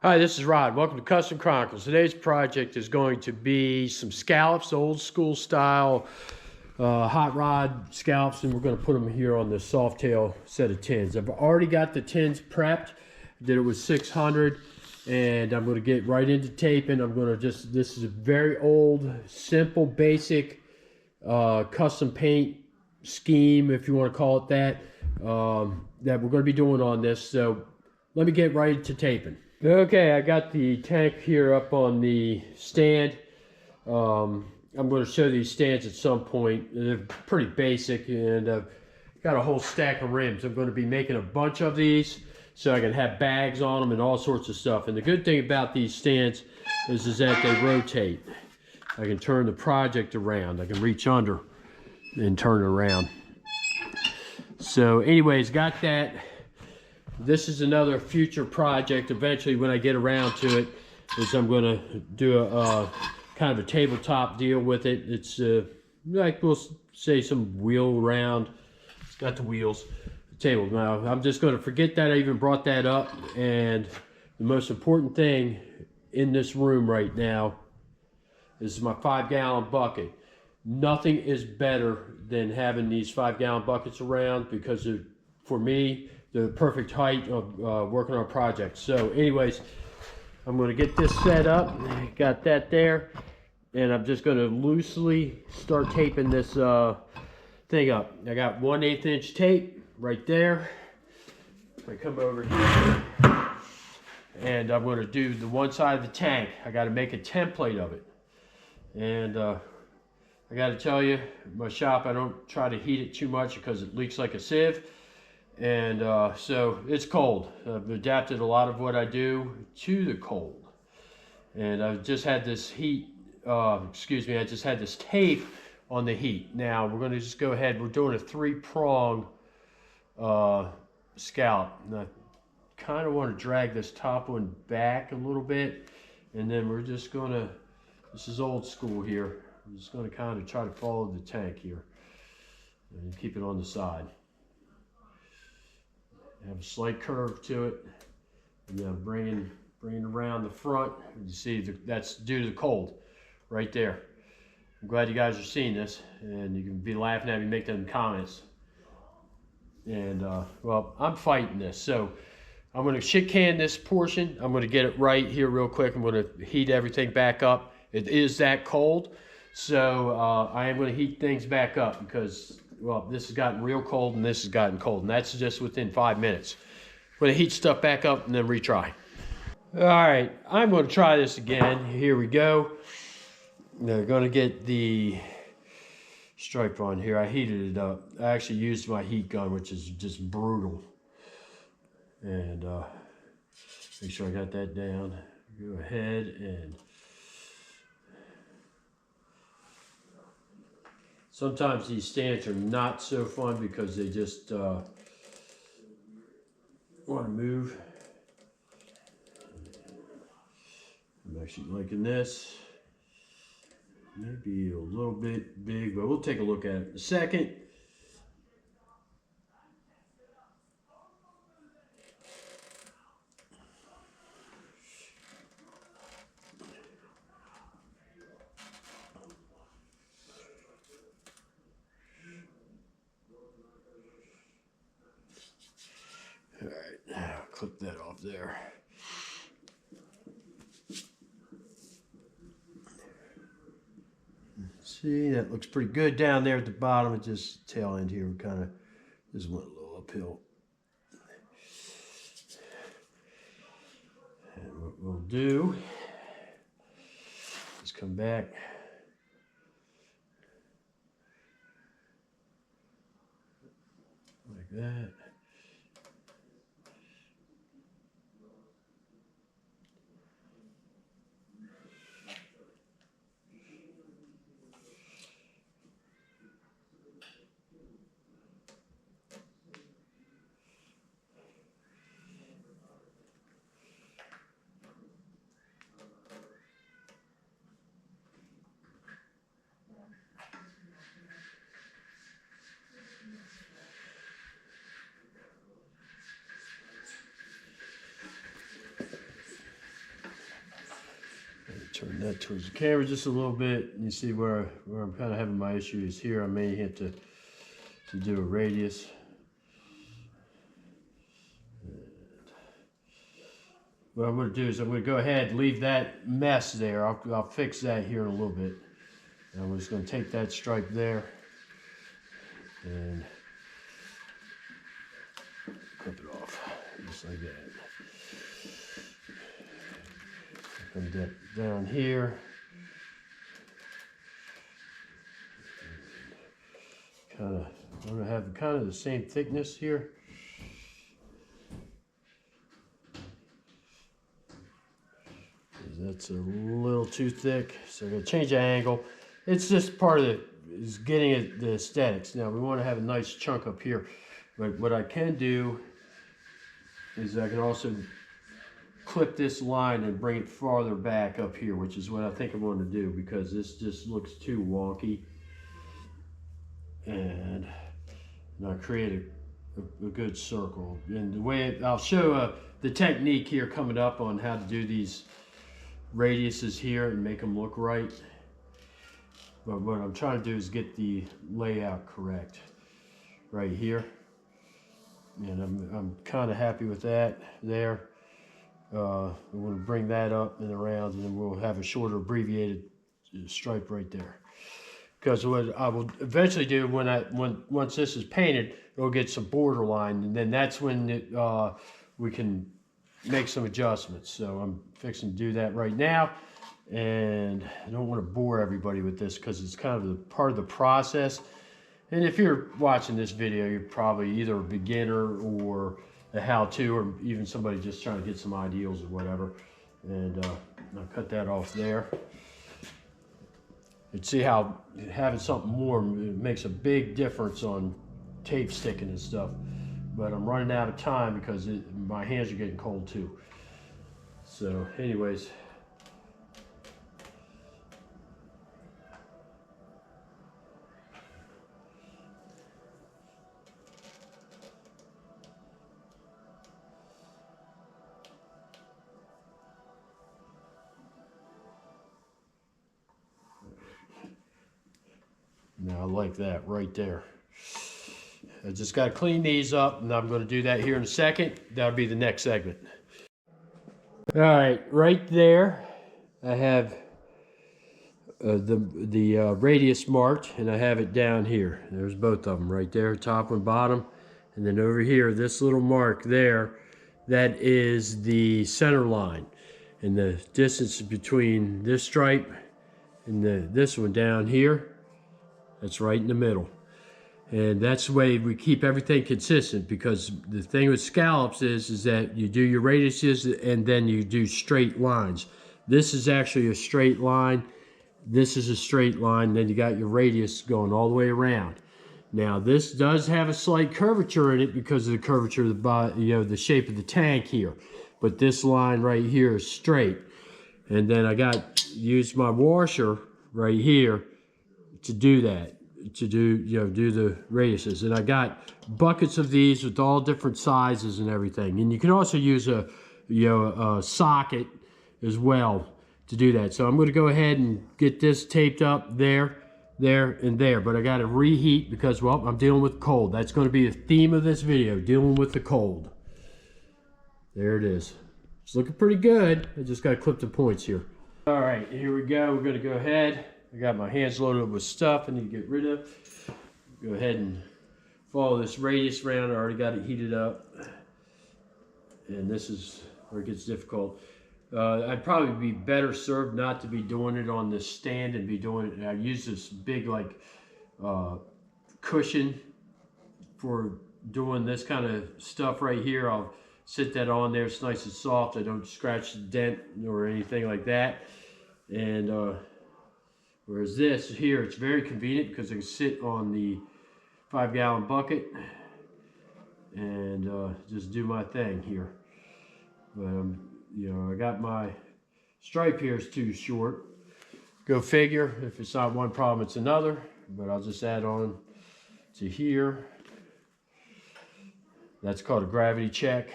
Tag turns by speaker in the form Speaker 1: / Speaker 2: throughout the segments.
Speaker 1: Hi, this is Rod. Welcome to Custom Chronicles. Today's project is going to be some scallops, old school style hot rod scallops, and we're going to put them here on the soft tail set of tins. I've already got the tins prepped. Did it with 600, and I'm going to get right into taping. This is a very old, simple, basic custom paint scheme, if you want to call it that, that we're going to be doing on this. So let me get right to taping. Okay, I got the tank here up on the stand. I'm going to show these stands at some point. They're pretty basic, and I've got a whole stack of rims. I'm going to be making a bunch of these so I can have bags on them and all sorts of stuff. And the good thing about these stands is that they rotate. I can turn the project around. I can reach under and turn it around. So anyways, got that. This is another future project. Eventually, when I get around to it, is I'm going to do a kind of a tabletop deal with it. It's like we'll say some wheel round. It's got the wheels, the table. Now I'm just going to forget that I even brought that up. And the most important thing in this room right now is my 5-gallon bucket. Nothing is better than having these 5-gallon buckets around because for me, the perfect height of working on a project. So anyways, I'm going to get this set up. Got that there. And I'm just going to loosely start taping this thing up. I got 1/8 inch tape right there. I come over here. And I'm going to do the one side of the tank. I got to make a template of it. And I got to tell you, my shop, I don't try to heat it too much because it leaks like a sieve. And so it's cold. I've adapted a lot of what I do to the cold. And I've just had this I just had this tape on the heat. Now we're going to just go ahead. We're doing a 3-prong scallop. And I kind of want to drag this top one back a little bit. And then we're just going to, this is old school here. I'm just going to kind of try to follow the tank here and keep it on the side. Have a slight curve to it, and then bringing around the front. You see that's due to the cold right there. I'm glad you guys are seeing this, and you can be laughing at me, make them comments. And well, I'm fighting this, so I'm going to shit can this portion. I'm going to get it right here real quick. I'm going to heat everything back up. It is that cold, so I am going to heat things back up because, well, this has gotten real cold and this has gotten cold, and that's just within 5 minutes. I'm going to heat stuff back up and then retry. All right, I'm going to try this again. Here we go. Now, we're going to get the stripe on here. I heated it up. I actually used my heat gun, which is just brutal. And make sure I got that down. Go ahead and sometimes these stands are not so fun because they just want to move. I'm actually liking this. Maybe a little bit big, but we'll take a look at it in a second. All right, clip that off there. See, that looks pretty good down there at the bottom. It just tail end here kind of just went a little uphill. And what we'll do is come back. Like that. Turn that towards the camera just a little bit. You see where I'm kind of having my issues here. I may have to do a radius. What I'm going to do is I'm going to go ahead and leave that mess there. I'll fix that here in a little bit. And I'm just going to take that stripe there and clip it off just like that. Come down here. I'm going to have kind of the same thickness here. That's a little too thick, so I'm going to change the angle. It's just part of is getting the aesthetics. Now we want to have a nice chunk up here, but what I can do is I can also clip this line and bring it farther back up here, which is what I think I'm going to do, because this just looks too wonky. And I'll create a good circle. And the way I'll show the technique here coming up on how to do these radiuses here and make them look right. But what I'm trying to do is get the layout correct right here. And I'm kind of happy with that there. I'm going to bring that up and around, and then we'll have a shorter abbreviated stripe right there. Because what I will eventually do once this is painted, it'll get some borderline, and then that's when we can make some adjustments. So I'm fixing to do that right now, and I don't want to bore everybody with this because it's kind of part of the process. And if you're watching this video, you're probably either a beginner or a how-to, or even somebody just trying to get some ideals or whatever. And I'll cut that off there. And see how having something warm makes a big difference on tape sticking and stuff. But I'm running out of time because my hands are getting cold too. So anyways. Now I like that right there. I just got to clean these up, and I'm going to do that here in a second. That'll be the next segment. All right, right there, I have the radius marked, and I have it down here. There's both of them right there, top and bottom. And then over here, this little mark there, that is the center line. And the distance between this stripe and this one down here, that's right in the middle. And that's the way we keep everything consistent, because the thing with scallops is that you do your radiuses and then you do straight lines. This is actually a straight line. This is a straight line. Then you got your radius going all the way around. Now this does have a slight curvature in it because of the curvature of the body, the shape of the tank here. But this line right here is straight. And then I used my washer right here to do that. To do the radiuses, and I got buckets of these with all different sizes and everything. And you can also use a socket as well to do that. So I'm going to go ahead and get this taped up there, and there. But I got to reheat because, well, I'm dealing with cold. That's going to be the theme of this video, dealing with the cold. There it is. It's looking pretty good. I just got to clip the points here. All right, here we go. We're going to go ahead. I got my hands loaded up with stuff I need to get rid of. Go ahead and follow this radius around. I already got it heated up. And this is where it gets difficult. I'd probably be better served not to be doing it on this stand and be doing it. I use this big cushion for doing this kind of stuff right here. I'll sit that on there. It's nice and soft. I don't scratch the dent or anything like that. And whereas this here, it's very convenient because I can sit on the 5-gallon bucket and just do my thing here. But I got my stripe here is too short. Go figure. If it's not one problem, it's another. But I'll just add on to here. That's called a gravity check.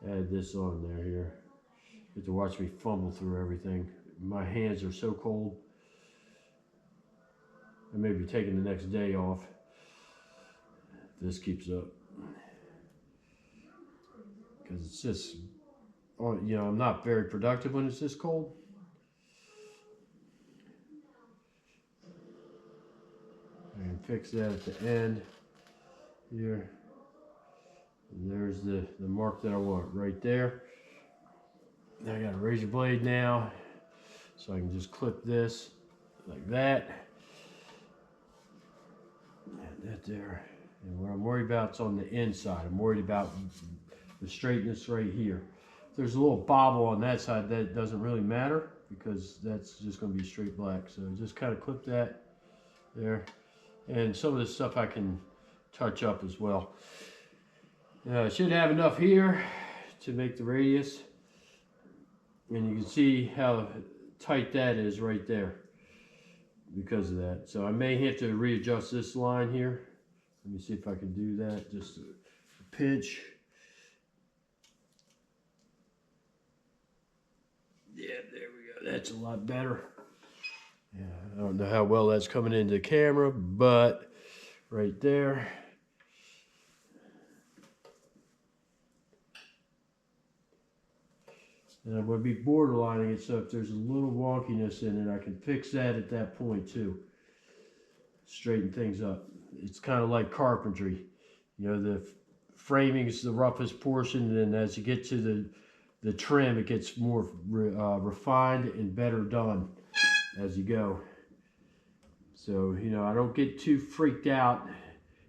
Speaker 1: add this on there here. You have to watch me fumble through everything. My hands are so cold. I may be taking the next day off if this keeps up. Because it's just, you know, I'm not very productive when it's this cold. I can fix that at the end here. And there's the mark that I want right there. Now I got a razor blade now, so I can just clip this like that. And that there. And what I'm worried about is on the inside. I'm worried about the straightness right here. If there's a little bobble on that side, that doesn't really matter because that's just going to be straight black. So just kind of clip that there. And some of this stuff I can touch up as well. I should have enough here to make the radius. And you can see how tight that is right there because of that. So I may have to readjust this line here. Let me see if I can do that. Just a pinch. Yeah, there we go. That's a lot better. Yeah, I don't know how well that's coming into the camera, but right there. And I'm going to be borderlining it, so if there's a little wonkiness in it, I can fix that at that point too. Straighten things up. It's kind of like carpentry. You know, the framing is the roughest portion, and as you get to the trim, it gets more refined and better done as you go. So, you know, I don't get too freaked out.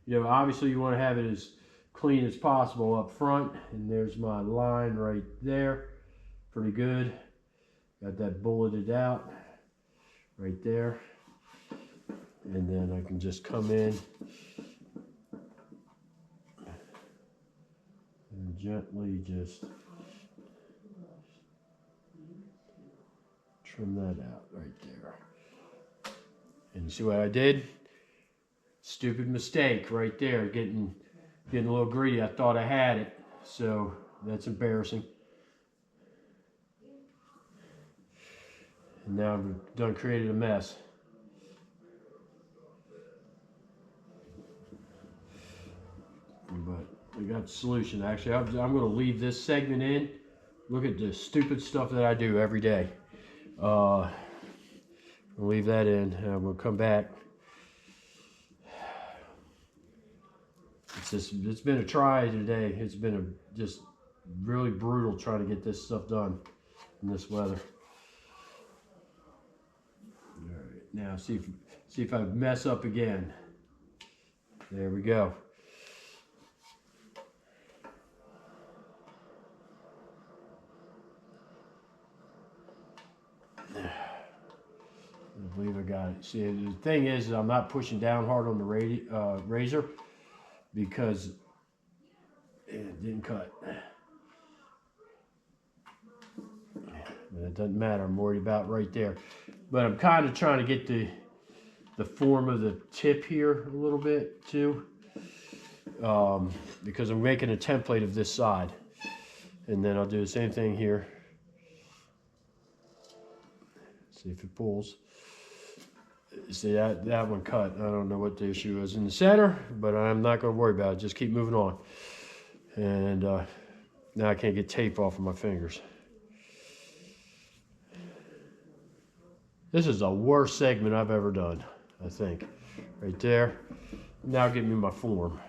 Speaker 1: You know, obviously you want to have it as clean as possible up front, and there's my line right there. Pretty good. Got that bulleted out right there. And then I can just come in and gently just trim that out right there. And you see what I did? Stupid mistake right there. Getting a little greedy. I thought I had it. So that's embarrassing. And now I've done created a mess. But we got the solution. Actually, I'm going to leave this segment in. Look at the stupid stuff that I do every day. I'll leave that in. And I'm going to come back. It's been a try today. It's been just really brutal trying to get this stuff done in this weather. All right, now see if I mess up again. There we go. I believe I got it. See, the thing is, I'm not pushing down hard on the razor because it didn't cut. But it doesn't matter. I'm worried about right there. But I'm kind of trying to get the form of the tip here a little bit too, because I'm making a template of this side, and then I'll do the same thing here. See if it pulls. See that one cut. I don't know what the issue is in the center, but I'm not going to worry about it. Just keep moving on. And now I can't get tape off of my fingers. This is the worst segment I've ever done, I think. Right there. Now give me my form.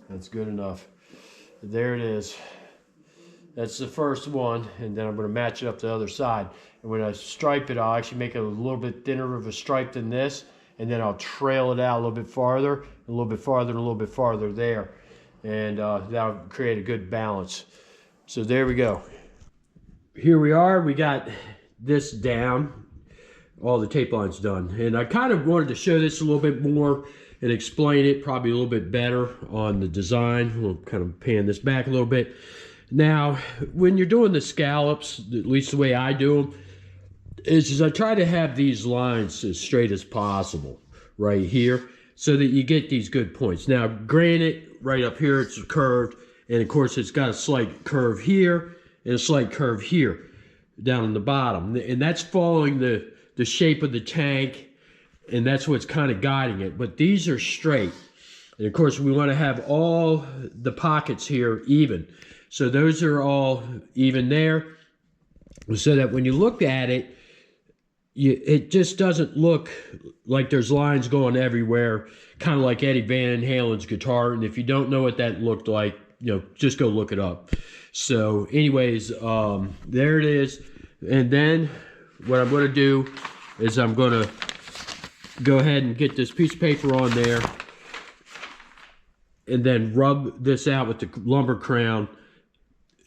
Speaker 1: That's good enough. There it is. That's the first one, and then I'm going to match it up to the other side. And when I stripe it, I'll actually make it a little bit thinner of a stripe than this, and then I'll trail it out a little bit farther, a little bit farther, and a little bit farther there. And that'll create a good balance. So there we go. Here we are. We got this down. All the tape lines done. And I kind of wanted to show this a little bit more and explain it probably a little bit better on the design. We'll kind of pan this back a little bit. Now, when you're doing the scallops, at least the way I do them, is I try to have these lines as straight as possible right here so that you get these good points. Now, granted, right up here it's curved, and of course it's got a slight curve here and a slight curve here down on the bottom, and that's following the shape of the tank, and that's what's kind of guiding it. But these are straight, and of course we want to have all the pockets here even, so those are all even there, so that when you look at it, it just doesn't look like there's lines going everywhere, kind of like Eddie Van Halen's guitar. And if you don't know what that looked like, just go look it up. So anyways, there it is. And then what I'm going to do is I'm going to go ahead and get this piece of paper on there and then rub this out with the lumber crown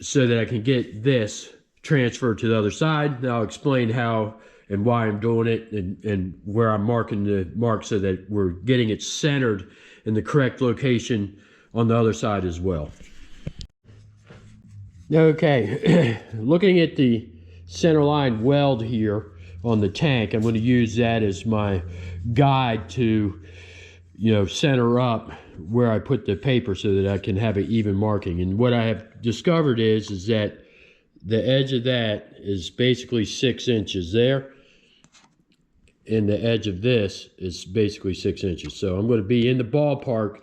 Speaker 1: so that I can get this transferred to the other side. Now I'll explain how and why I'm doing it, and where I'm marking the mark so that we're getting it centered in the correct location on the other side as well. Okay, looking at the center line weld here on the tank, I'm going to use that as my guide to, center up where I put the paper so that I can have an even marking. And what I have discovered is that the edge of that is basically 6 inches there, and the edge of this is basically 6 inches. So I'm going to be in the ballpark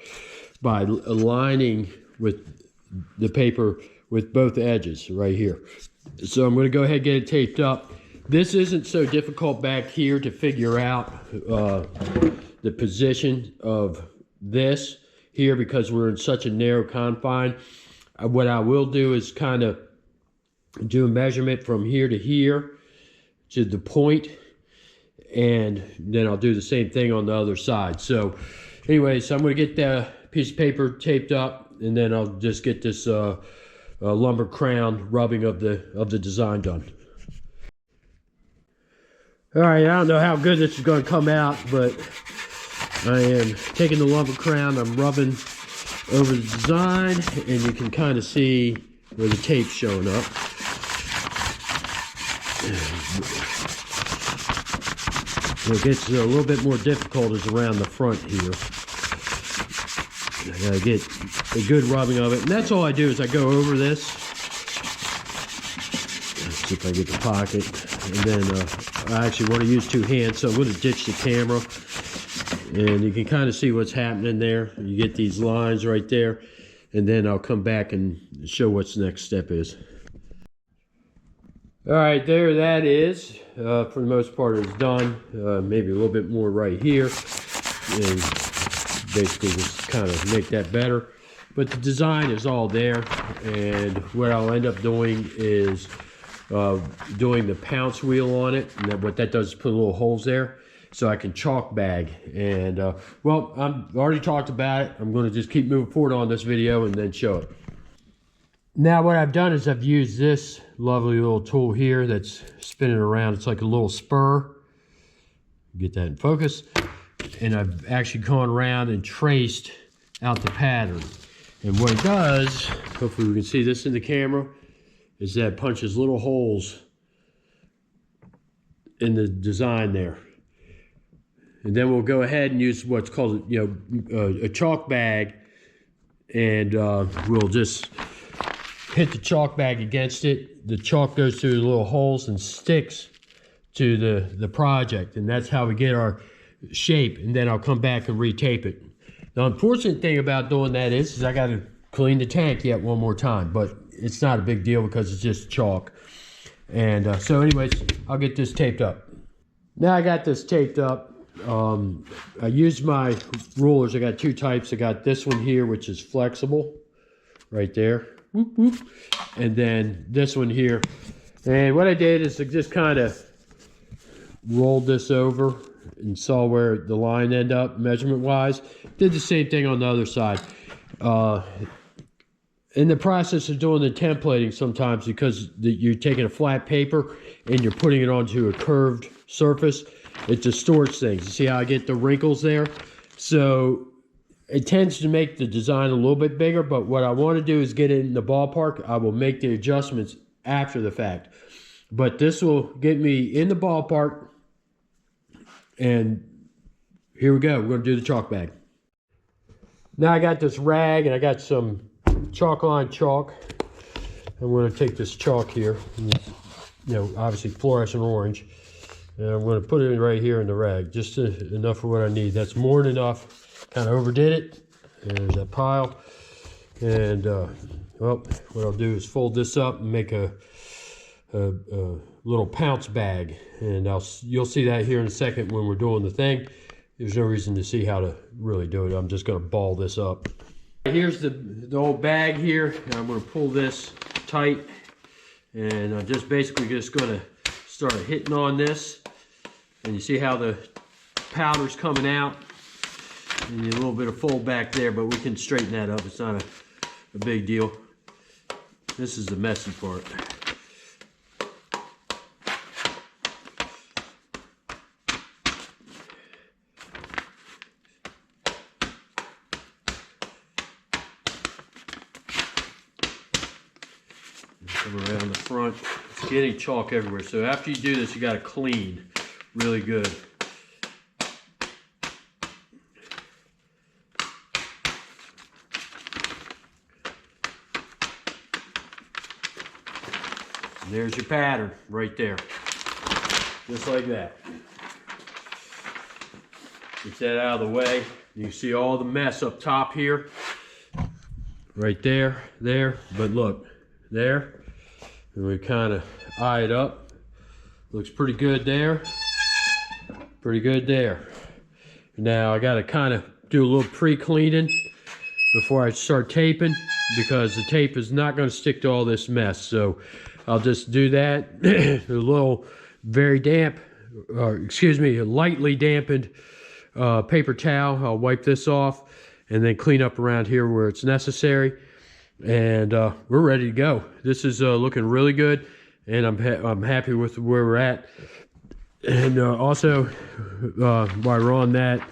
Speaker 1: by aligning with the paper with both edges right here. So I'm going to go ahead and get it taped up. This isn't so difficult back here to figure out the position of this here because we're in such a narrow confine. What I will do is kind of do a measurement from here to here to the point, and then I'll do the same thing on the other side. So anyway, so I'm going to get the piece of paper taped up, and then I'll just get this lumber crown rubbing of the design done. All right, I don't know how good this is going to come out, but I am taking the lumber crown, I'm rubbing over the design, and you can kind of see where the tape's showing up. What gets a little bit more difficult is around the front here. I gotta get a good rubbing of it, and that's all I do is I go over this. Let's see if I get the pocket, and then I actually want to use 2 hands, so I'm going to ditch the camera, and you can kind of see what's happening there. You get these lines right there, and then I'll come back and show what's the next step is. All right, there that is. For the most part, it's done. Maybe a little bit more right here, and basically just kind of make that better. But the design is all there, and what I'll end up doing is doing the pounce wheel on it, and what that does is put little holes there so I can chalk bag. And well, I've already talked about it. I'm going to just keep moving forward on this video and then show it. Now what I've done is I've used this lovely little tool here that's spinning around. It's like a little spur. Get that in focus. And I've actually gone around and traced out the pattern. And what it does, hopefully we can see this in the camera, is that it punches little holes in the design there. And then we'll go ahead and use what's called a chalk bag, and we'll just hit the chalk bag against it. The chalk goes through the little holes and sticks to the project, and that's how we get our shape. And then I'll come back and retape it. The unfortunate thing about doing that is I got to clean the tank yet one more time, but it's not a big deal because it's just chalk. And so anyways, I'll get this taped up. Now I got this taped up. I used my rulers. I got 2 types. I got this one here, which is flexible right there. Whoop, whoop. And then this one here. And what I did is I just kind of rolled this over and saw where the line ended up measurement wise. Did the same thing on the other side. In the process of doing the templating, sometimes because you're taking a flat paper and you're putting it onto a curved surface, it distorts things. You see how I get the wrinkles there? So it tends to make the design a little bit bigger, but what I want to do is get it in the ballpark. I will make the adjustments after the fact. But this will get me in the ballpark. And here we go. We're going to do the chalk bag. Now I got this rag and I got some chalk line chalk. I'm going to take this chalk here, obviously fluorescent orange, and I'm going to put it right here in the rag, just enough for what I need. That's more than enough. Kind of overdid it. There's that pile. And well, what I'll do is fold this up and make a little pounce bag, and you'll see that here in a second when we're doing the thing. There's no reason to see how to really do it. I'm just going to ball this up. Here's the old bag here, and I'm going to pull this tight, and I'm just basically just going to start hitting on this, and you see how the powder's coming out, and a little bit of fold back there, but we can straighten that up. It's not a big deal. This is the messy part. Come around the front. It's getting chalk everywhere. So after you do this, you got to clean really good. And there's your pattern right there. Just like that. Get that out of the way. You see all the mess up top here. Right there, there. But look, there. And we kind of eye it up. Looks pretty good there. Pretty good there. Now I got to kind of do a little pre-cleaning before I start taping, because the tape is not going to stick to all this mess. So I'll just do that. A little very damp, a lightly dampened paper towel. I'll wipe this off and then clean up around here where it's necessary. And we're ready to go. This is looking really good, and I'm happy with where we're at. And also, while we're on that,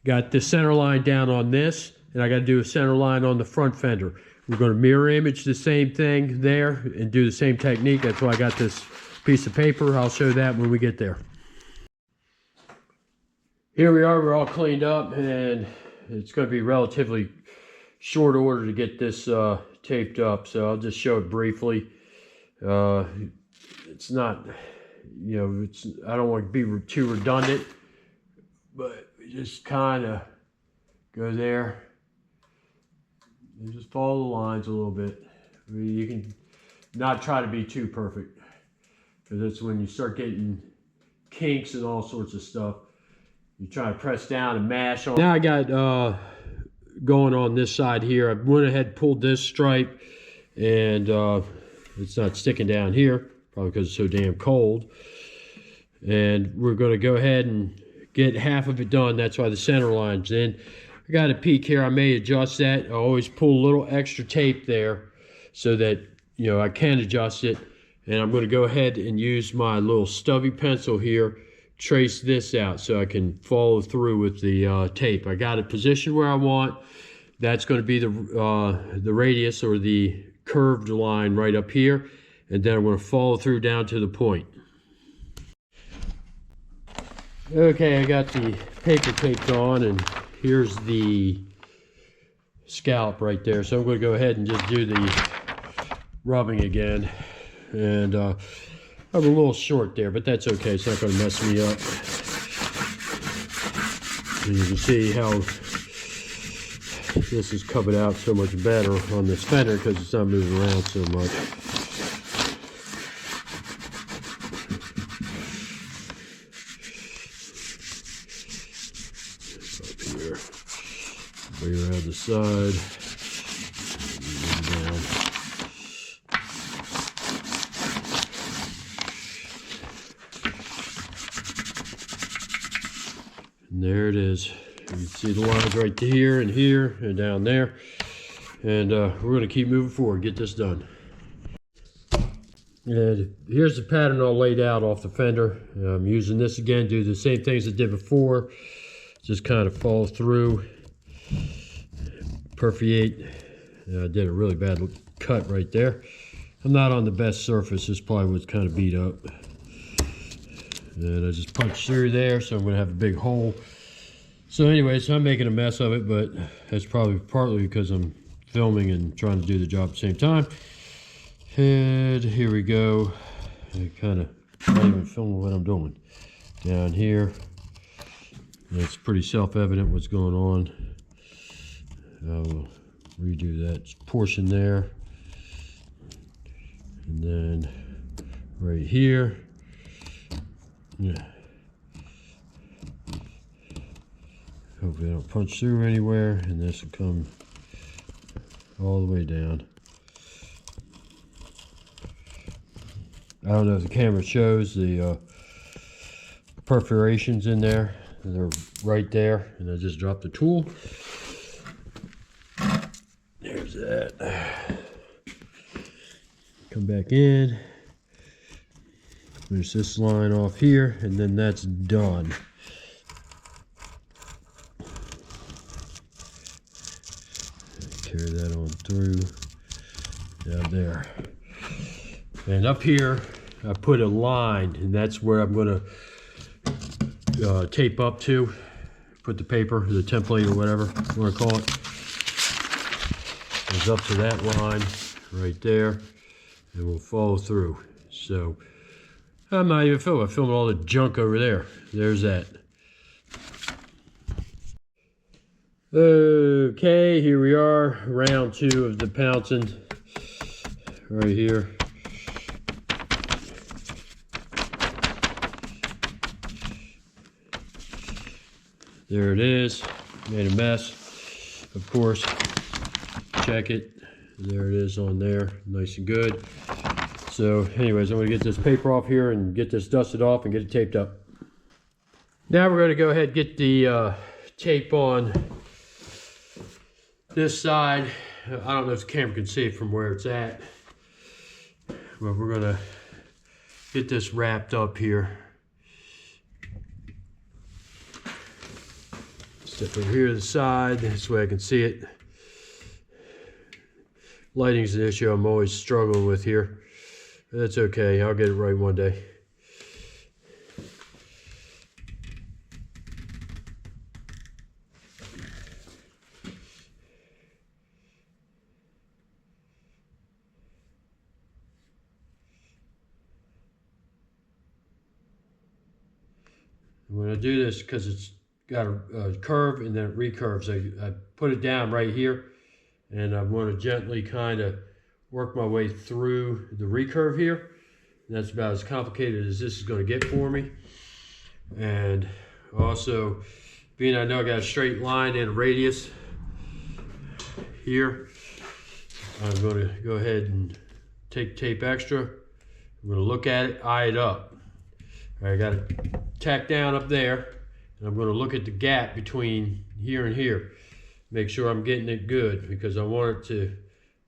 Speaker 1: got the center line down on this, and I got to do a center line on the front fender. We're going to mirror image the same thing there and do the same technique. That's why I got this piece of paper. I'll show that when we get there. Here we are. We're all cleaned up, and it's going to be relatively short order to get this taped up, so I'll just show it briefly. It's not, I don't want to be too redundant, but just kind of go there and just follow the lines a little bit. I mean, you can not try to be too perfect, because that's when you start getting kinks and all sorts of stuff. You try to press down and mash on. Now I got going on this side here. I went ahead and pulled this stripe, and it's not sticking down here, probably because it's so damn cold. And we're going to go ahead and get half of it done. That's why the center line's in. I got a peak here. I may adjust that. I always pull a little extra tape there so that I can adjust it. And I'm going to go ahead and use my little stubby pencil here, trace this out so I can follow through with the tape. I got it positioned where I want. That's going to be the radius, or the curved line right up here, and then I'm going to follow through down to the point. Okay, I got the paper taped on, and here's the scallop right there. So I'm going to go ahead and just do the rubbing again, and I'm a little short there, but that's okay. It's not going to mess me up. And you can see how this is covered out so much better on this fender because it's not moving around so much. Up here, way around the side, and down. And there it is. You can see the lines right here and down there. And we're going to keep moving forward, get this done. And here's the pattern all laid out off the fender. I'm using this again, do the same things I did before. Just kind of follow through, perforate. I did a really bad cut right there. I'm not on the best surface. This probably was kind of beat up. And I just punched through there, so I'm gonna have a big hole. So anyways, I'm making a mess of it, but that's probably partly because I'm filming and trying to do the job at the same time. And here we go. I kind of not even filming what I'm doing. Down here, it's pretty self-evident what's going on. I will redo that portion there. And then right here. Yeah. Hopefully I don't punch through anywhere, and this will come all the way down. I don't know if the camera shows the perforations in there. They're right there, and I just dropped the tool. There's that. Come back in. Finish this line off here, and then that's done. Carry that on through down there. And up here, I put a line, and that's where I'm going to tape up to. Put the paper, the template, or whatever you want to call it. It's up to that line right there, and we'll follow through. So I'm not even filming. I'm filming all the junk over there. There's that. Okay, here we are, round 2 of the pouncing right here. There it is. Made a mess, of course. Check it. There it is on there, nice and good. So anyways, I'm going to get this paper off here and get this dusted off and get it taped up. Now we're going to go ahead and get the tape on this side. I don't know if the camera can see it from where it's at, but we're going to get this wrapped up here. Step over here to the side, this way I can see it. Lighting's an issue I'm always struggling with here. That's okay, I'll get it right one day. When I do this, because it's got a curve and then it recurves, I put it down right here, and I want to gently kind of work my way through the recurve here. And that's about as complicated as this is going to get for me. And also, being I know I got a straight line and a radius here, I'm going to go ahead and take tape extra. I'm going to look at it, eye it up. All right, I got it tacked down up there, and I'm going to look at the gap between here and here. Make sure I'm getting it good, because I want it to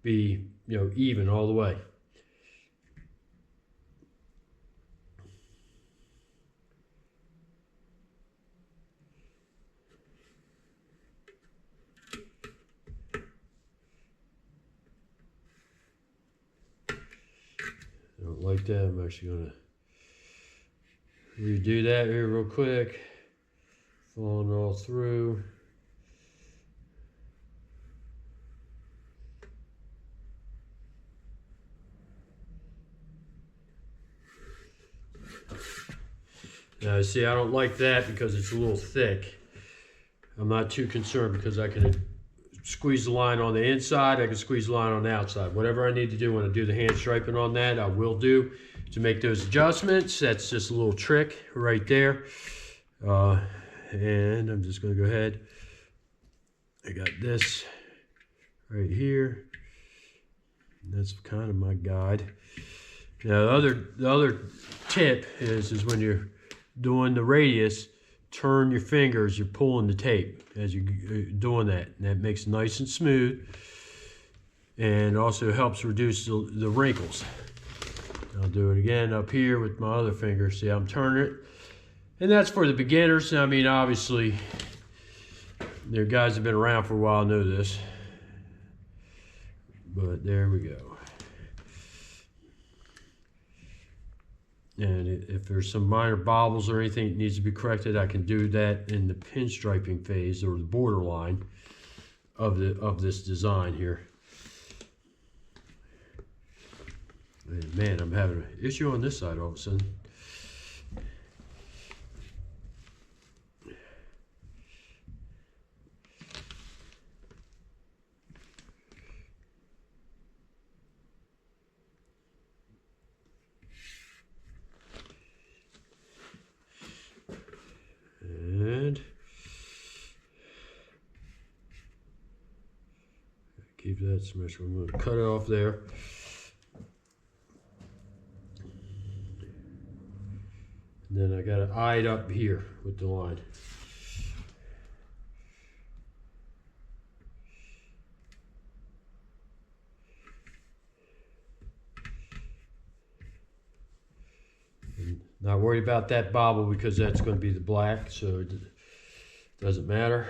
Speaker 1: be, you know, even all the way. I don't like that. I'm actually going to redo that here real quick. Following all through. Now see, I don't like that because it's a little thick. I'm not too concerned because I can squeeze the line on the inside, I can squeeze the line on the outside. Whatever I need to do when I do the hand striping on that, I will do to make those adjustments. That's just a little trick right there. And I'm just going to go ahead. I got this right here. That's kind of my guide. Now the other tip is when you're doing the radius, turn your fingers, you're pulling the tape as you're doing that. And that makes it nice and smooth, and also helps reduce the wrinkles. I'll do it again up here with my other finger. See how I'm turning it? And that's for the beginners. I mean, obviously, there guys have been around for a while know this. But there we go. And if there's some minor bobbles or anything that needs to be corrected, I can do that in the pinstriping phase or the borderline of this design here. And man, I'm having an issue on this side all of a sudden. And keep that symmetrical. I'm going to cut it off there. And then I got to eye it up here with the line. And not worried about that bobble because that's going to be the black, so it doesn't matter.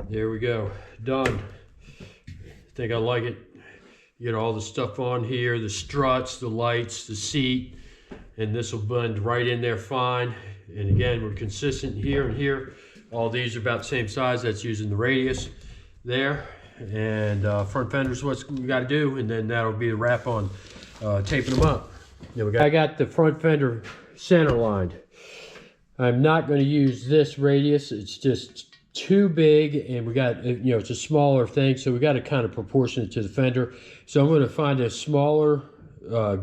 Speaker 1: There we go, done. I think I like it. You get all the stuff on here, the struts, the lights, the seat, and this will blend right in there fine. And again, we're consistent here and here. All these are about the same size. That's using the radius there. And front fender's what we got to do, and then that'll be the wrap on taping them up. I got the front fender center lined. I'm not going to use this radius. It's just too big, and we got, you know, it's a smaller thing, so we got to kind of proportion it to the fender. So I'm going to find a smaller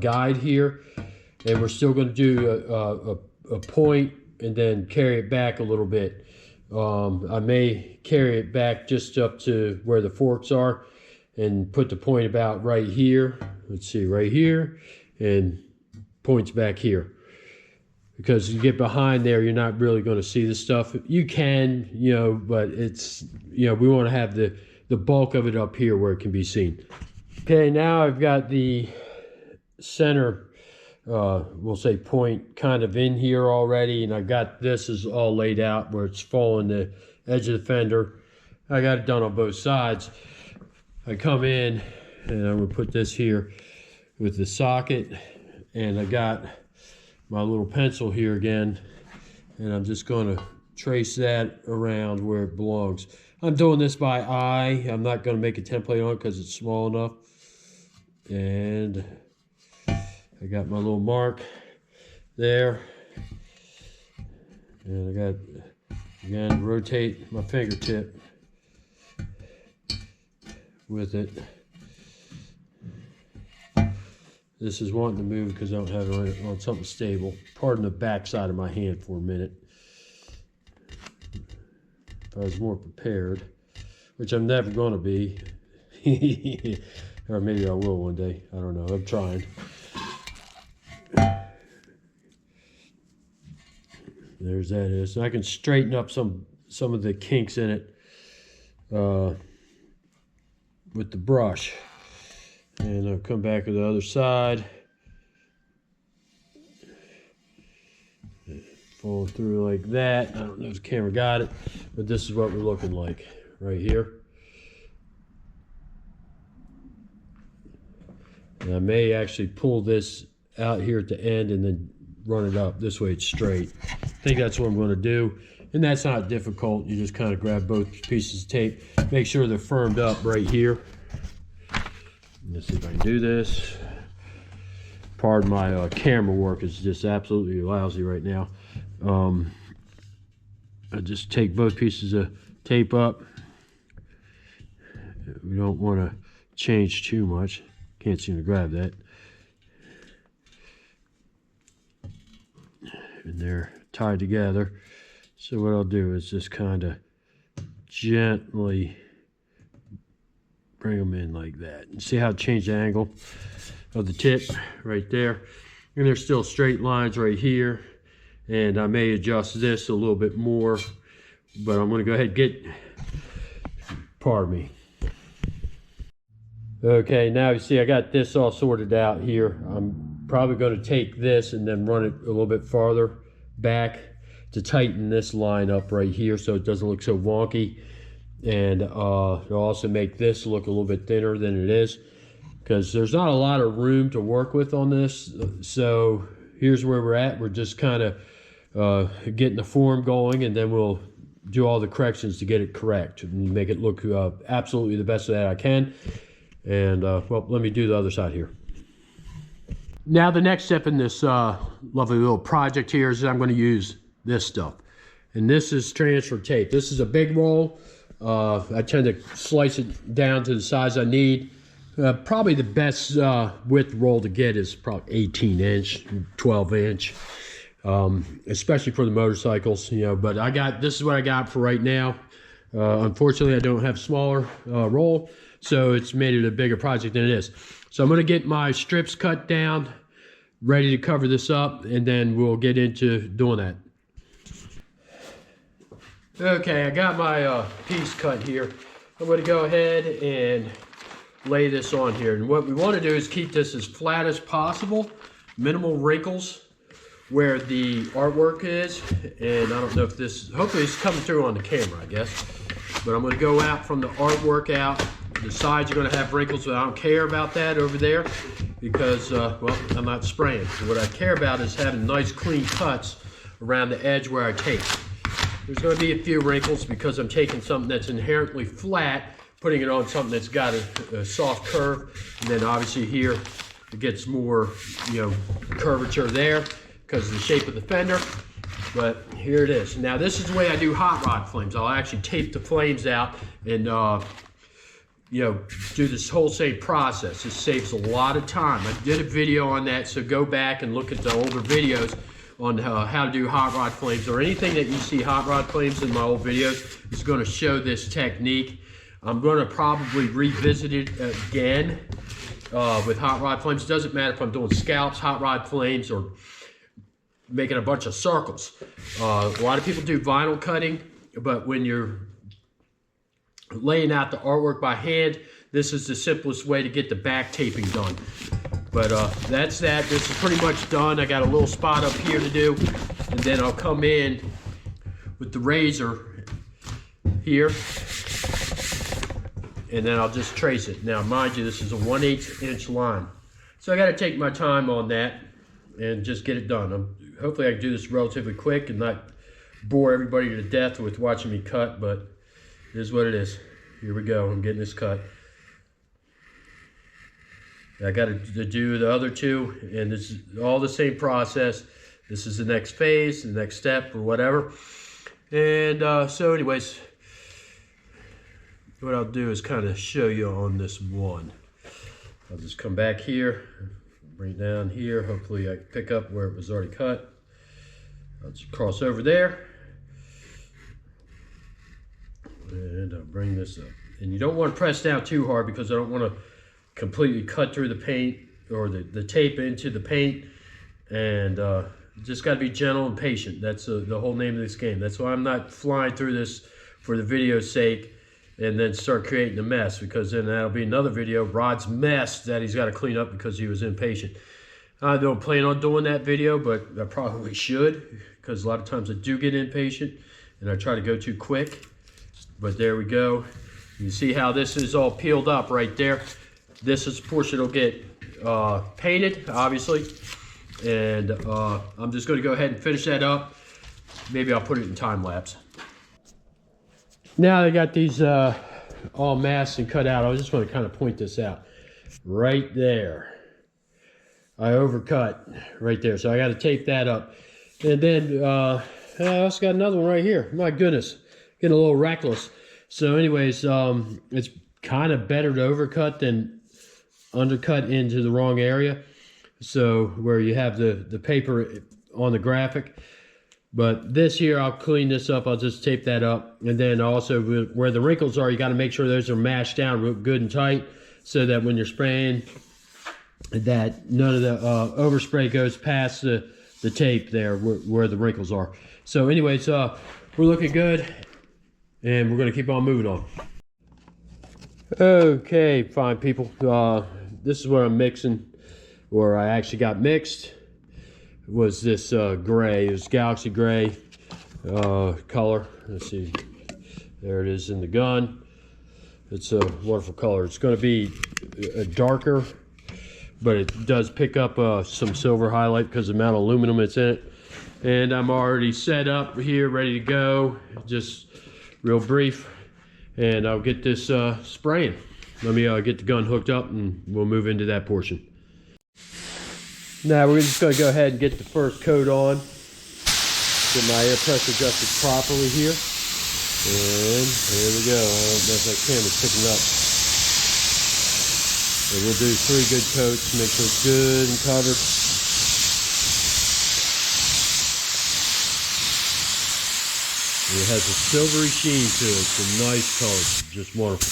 Speaker 1: guide here, and we're still going to do a point and then carry it back a little bit. I may carry it back just up to where the forks are and put the point about right here. Let's see, right here, and points back here. Because you get behind there, you're not really going to see the stuff. You can, you know, but it's, you know, we want to have the bulk of it up here where it can be seen. Okay, now I've got the center, we'll say point kind of in here already, and I've got this is all laid out where it's following the edge of the fender. I got it done on both sides. I come in and I'm going to put this here with the socket, and I got my little pencil here again, and I'm just going to trace that around where it belongs. I'm doing this by eye. I'm not going to make a template on it because it's small enough. And I got my little mark there, and I got, again, rotate my fingertip with it. This is wanting to move because I don't have it on something stable. Pardon the back side of my hand for a minute. If I was more prepared, which I'm never going to be. Or maybe I will one day. I don't know. I'm trying. There's that is. So I can straighten up some of the kinks in it with the brush. And I'll come back to the other side. Fall through like that. I don't know if the camera got it, but this is what we're looking like right here. And I may actually pull this out here at the end and then run it up. This way it's straight. I think that's what I'm going to do. And that's not difficult. You just kind of grab both pieces of tape. Make sure they're firmed up right here. Let's see if I can do this. Pardon my camera work is just absolutely lousy right now. I just take both pieces of tape up. We don't want to change too much. Can't seem to grab that. And they're tied together. So what I'll do is just kind of gently bring them in like that. And see how it changed the angle of the tip right there. And there's still straight lines right here. And I may adjust this a little bit more, but I'm going to go ahead and get, pardon me. Okay, now you see I got this all sorted out here. I'm probably going to take this and then run it a little bit farther back to tighten this line up right here so it doesn't look so wonky. And it'll also make this look a little bit thinner than it is, because there's not a lot of room to work with on this. So here's where we're at. We're just kind of getting the form going, and then we'll do all the corrections to get it correct and make it look absolutely the best that I can. And well, let me do the other side here. Now the next step in this lovely little project here is I'm going to use this stuff. And this is transfer tape. This is a big roll. I tend to slice it down to the size I need. Probably the best width roll to get is probably 18 inch, 12 inch, especially for the motorcycles, you know, but this is what I got for right now. Unfortunately, I don't have a smaller roll, so it's made it a bigger project than it is. So I'm going to get my strips cut down, ready to cover this up, and then we'll get into doing that. Okay, I got my piece cut here. I'm going to go ahead and lay this on here. And what we want to do is keep this as flat as possible, minimal wrinkles where the artwork is. And I don't know if this, hopefully it's coming through on the camera, I guess. But I'm going to go out from the artwork out. The sides are going to have wrinkles, but I don't care about that over there because, well, I'm not spraying. So what I care about is having nice clean cuts around the edge where I tape. There's going to be a few wrinkles because I'm taking something that's inherently flat, putting it on something that's got a soft curve. And then obviously here it gets more, you know, curvature there because of the shape of the fender. But here it is. Now this is the way I do hot rod flames. I'll actually tape the flames out and you know, do this whole same process. This saves a lot of time. I did a video on that, so go back and look at the older videos on how to do hot rod flames, or anything that you see hot rod flames in my old videos is going to show this technique. I'm going to probably revisit it again with hot rod flames. It doesn't matter if I'm doing scallops, hot rod flames, or making a bunch of circles. A lot of people do vinyl cutting, but when you're laying out the artwork by hand, this is the simplest way to get the back taping done. But that's that. This is pretty much done. I got a little spot up here to do, and then I'll come in with the razor here, and then I'll just trace it. Now mind you, this is a 1/8 inch line, so I got to take my time on that and just get it done. Hopefully I can do this relatively quick and not bore everybody to death with watching me cut, but it is what it is. Here we go. I'm getting this cut. I got to do the other two, and this is all the same process. This is the next phase, the next step, or whatever. And so anyways, what I'll do is kind of show you on this one. I'll just come back here, bring it down here. Hopefully I can pick up where it was already cut. I'll just cross over there. And I'll bring this up. And you don't want to press down too hard because I don't want to completely cut through the paint or the tape into the paint. And just got to be gentle and patient. That's the whole name of this game. That's why I'm not flying through this for the video's sake and then start creating a mess, because then that'll be another video, Rod's mess, that he's got to clean up because he was impatient. I don't plan on doing that video, but I probably should, because a lot of times I do get impatient and I try to go too quick. But there we go. You see how this is all peeled up right there. This is the portion that'll get painted, obviously. And I'm just going to go ahead and finish that up. Maybe I'll put it in time lapse. Now I got these all masked and cut out. I just want to kind of point this out. Right there. I overcut right there. So I got to tape that up. And then I also got another one right here. My goodness. Getting a little reckless. So anyways, it's kind of better to overcut than undercut into the wrong area. So where you have the paper on the graphic. But this here, I'll clean this up. I'll just tape that up. And then also where the wrinkles are, you got to make sure those are mashed down real good and tight, so that when you're spraying, that none of the overspray goes past the tape there where the wrinkles are. So anyways, we're looking good, and we're going to keep on moving on. Okay, fine people. This is what I'm mixing. or I actually got mixed, was this gray. It was Galaxy gray color. Let's see, there it is in the gun. It's a wonderful color. It's going to be darker, but it does pick up some silver highlight because of the amount of aluminum that's in it. And I'm already set up here, ready to go. Just real brief, and I'll get this spraying. Let me get the gun hooked up and we'll move into that portion. Now we're just going to go ahead and get the first coat on. Get my air pressure adjusted properly here. And here we go. I don't know if that camera's picking up. And we'll do 3 good coats, make sure it's good and covered. It has a silvery sheen to it. It's a nice color. Just wonderful.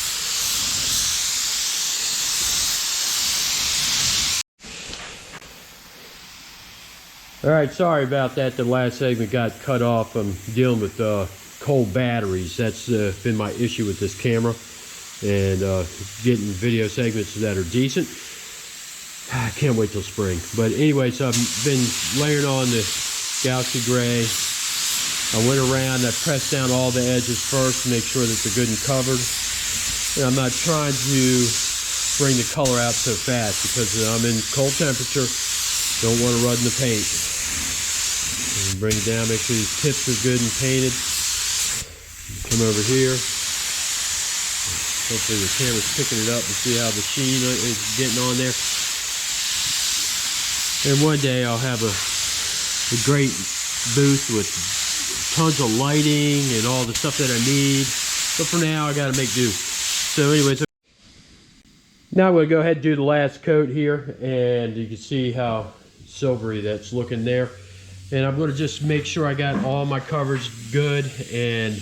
Speaker 1: Alright, sorry about that. The last segment got cut off. I'm dealing with cold batteries. That's been my issue with this camera. And getting video segments that are decent. I can't wait till spring. But anyway, so I've been layering on the Galaxy Gray. I went around, I pressed down all the edges first to make sure that they're good and covered. And I'm not trying to bring the color out so fast because I'm in cold temperature. Don't want to run the paint. And bring it down, make sure these tips are good and painted. Come over here. Hopefully the camera's picking it up and see how the sheen is getting on there. And one day I'll have a great booth with tons of lighting and all the stuff that I need. But for now, I got to make do. So anyways, now I'm going to go ahead and do the last coat here. And you can see how silvery that's looking there. And I'm going to just make sure I got all my coverage good and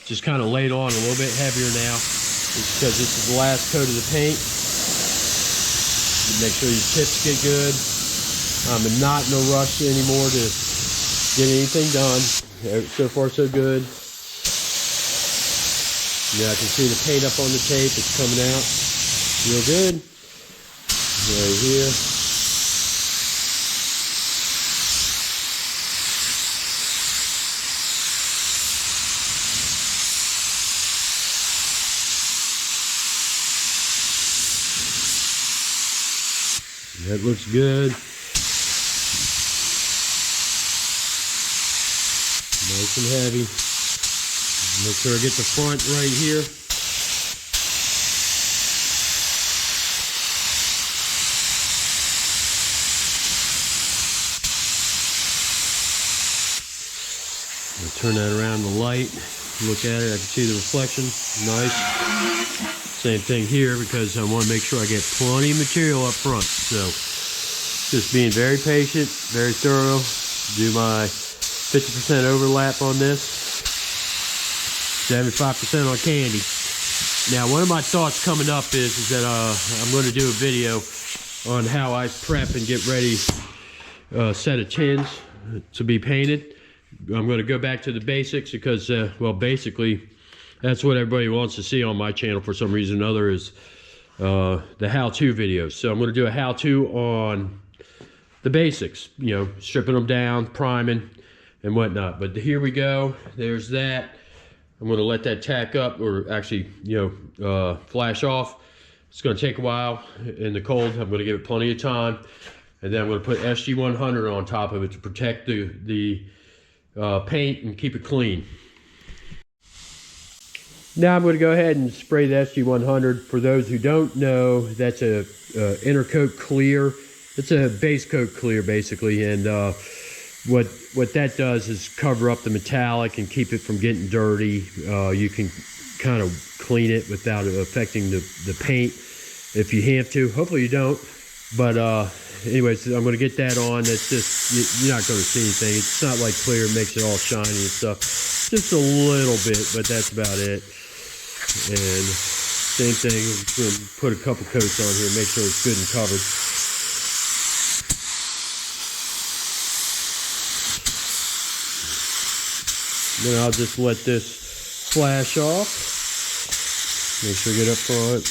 Speaker 1: just kind of lay it on a little bit heavier now. It's because this is the last coat of the paint. Make sure your tips get good. I'm not in a rush anymore to get anything done. So far so good. Yeah, I can see the paint up on the tape. It's coming out real good. Right here. That looks good. Nice and heavy. Make sure I get the front right here. I'll turn that around the light. Look at it. I can see the reflection. Nice. Same thing here because I want to make sure I get plenty of material up front. So just being very patient, very thorough. Do my 50% overlap on this, 75% on candy. Now, one of my thoughts coming up is that I'm going to do a video on how I prep and get ready a set of tins to be painted. I'm going to go back to the basics because, well, basically, that's what everybody wants to see on my channel for some reason or another is the how-to videos. So I'm going to do a how-to on the basics, you know, stripping them down, priming, and whatnot. But here we go. There's that. I'm going to let that tack up, or actually, you know, flash off. It's going to take a while in the cold. I'm going to give it plenty of time, and then I'm going to put SG100 on top of it to protect the paint and keep it clean. Now I'm going to go ahead and spray the SG100. For those who don't know, that's a intercoat clear. It's a base coat clear basically, and what that does is cover up the metallic and keep it from getting dirty. You can kind of clean it without affecting the paint if you have to. Hopefully you don't. But anyways, I'm going to get that on. That's just, you're not going to see anything. It's not like clear, it makes it all shiny and stuff. Just a little bit, but that's about it. And same thing, I'm going to put a couple coats on here, make sure it's good and covered. Then I'll just let this flash off. Make sure I get up front.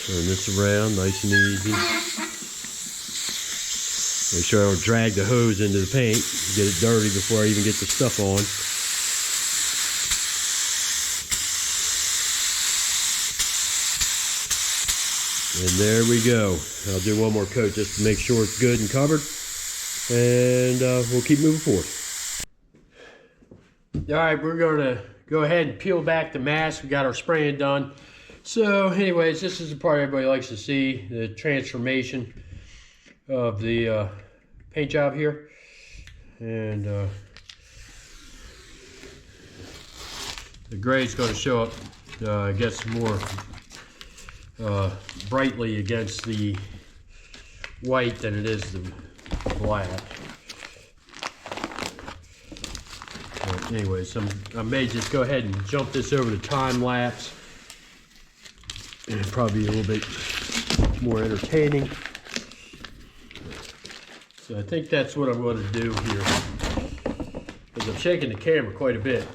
Speaker 1: Turn this around nice and easy. Make sure I don't drag the hose into the paint, get it dirty before I even get the stuff on. And there we go. I'll do one more coat just to make sure it's good and covered. And we'll keep moving forward. All right, we're going to go ahead and peel back the mask. We got our spraying done. So anyways, this is the part everybody likes to see, the transformation of the paint job here. And the gray is going to show up, I guess, more brightly against the white than it is the black. But anyways, I may just go ahead and jump this over to time lapse, and it'll probably be a little bit more entertaining. So I think that's what I'm going to do here, because I'm shaking the camera quite a bit.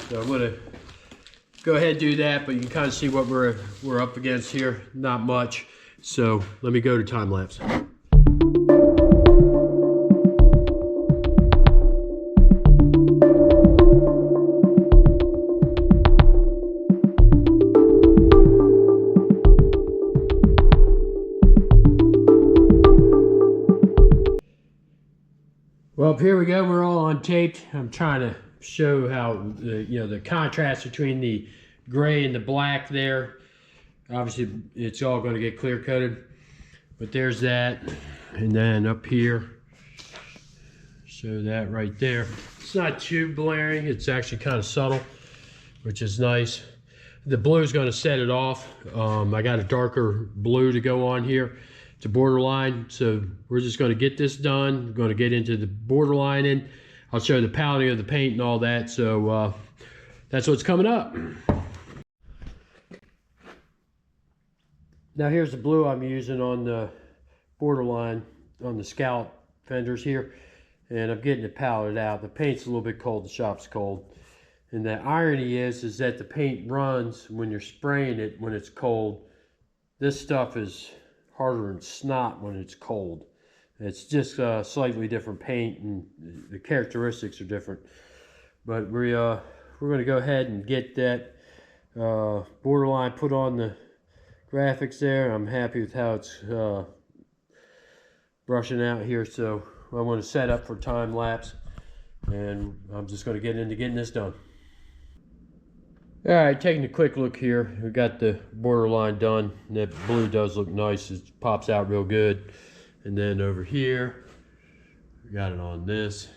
Speaker 1: So I'm going to go ahead and do that, but you can kind of see what we're up against here. Not much. So let me go to time lapse. Well, here we go. We're all untaped. I'm trying to show how the contrast between the gray and the black there. Obviously, it's all going to get clear coated, but there's that. And then up here, show that right there. It's not too blaring. It's actually kind of subtle, which is nice. The blue is going to set it off. I got a darker blue to go on here to borderline, so we're just going to get this done. We're going to get into the borderline in. I'll show the paletting of the paint and all that, so that's what's coming up. Now here's the blue I'm using on the borderline on the scallop fenders here, and I'm getting it paletted out. The paint's a little bit cold, the shop's cold. And the irony is that the paint runs when you're spraying it when it's cold. This stuff is harder than snot when it's cold. It's just a slightly different paint, and the characteristics are different. But we're going to go ahead and get that borderline put on the graphics there. I'm happy with how it's brushing out here, so I want to set up for time lapse, and I'm just going to get into getting this done. All right, taking a quick look here. We got the borderline done. That blue does look nice. It pops out real good. And then over here, we got it on this.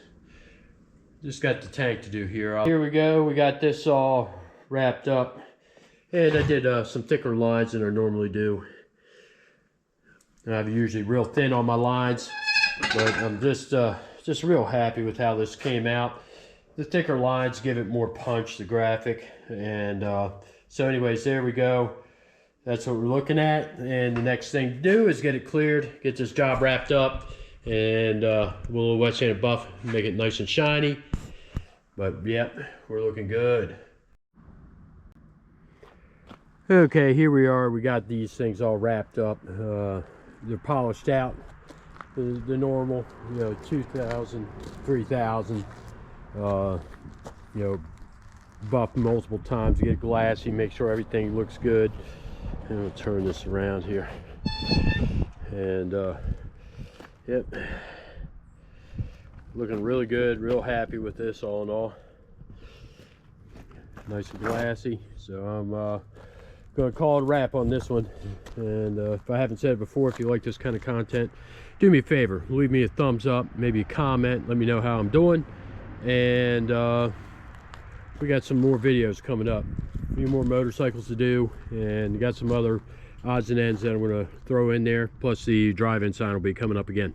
Speaker 1: Just got the tank to do here. Here we go. We got this all wrapped up. And I did some thicker lines than I normally do. I'm usually real thin on my lines, but I'm just real happy with how this came out. The thicker lines give it more punch, the graphic. And so anyways, there we go. That's what we're looking at. And the next thing to do is get it cleared, get this job wrapped up, and we'll wet sand and buff, make it nice and shiny. But yep, we're looking good. Okay, here we are. We got these things all wrapped up. They're polished out. The normal, 2,000, 3,000. Buff multiple times to get glassy, make sure everything looks good. And we'll turn this around here. And yep, looking really good, real happy with this all in all. Nice and glassy. So I'm gonna call it a wrap on this one. And if I haven't said it before, if you like this kind of content, do me a favor, leave me a thumbs up, maybe a comment, let me know how I'm doing. And we got some more videos coming up, a few more motorcycles to do, and got some other odds and ends that I'm going to throw in there, plus the drive-in sign will be coming up again.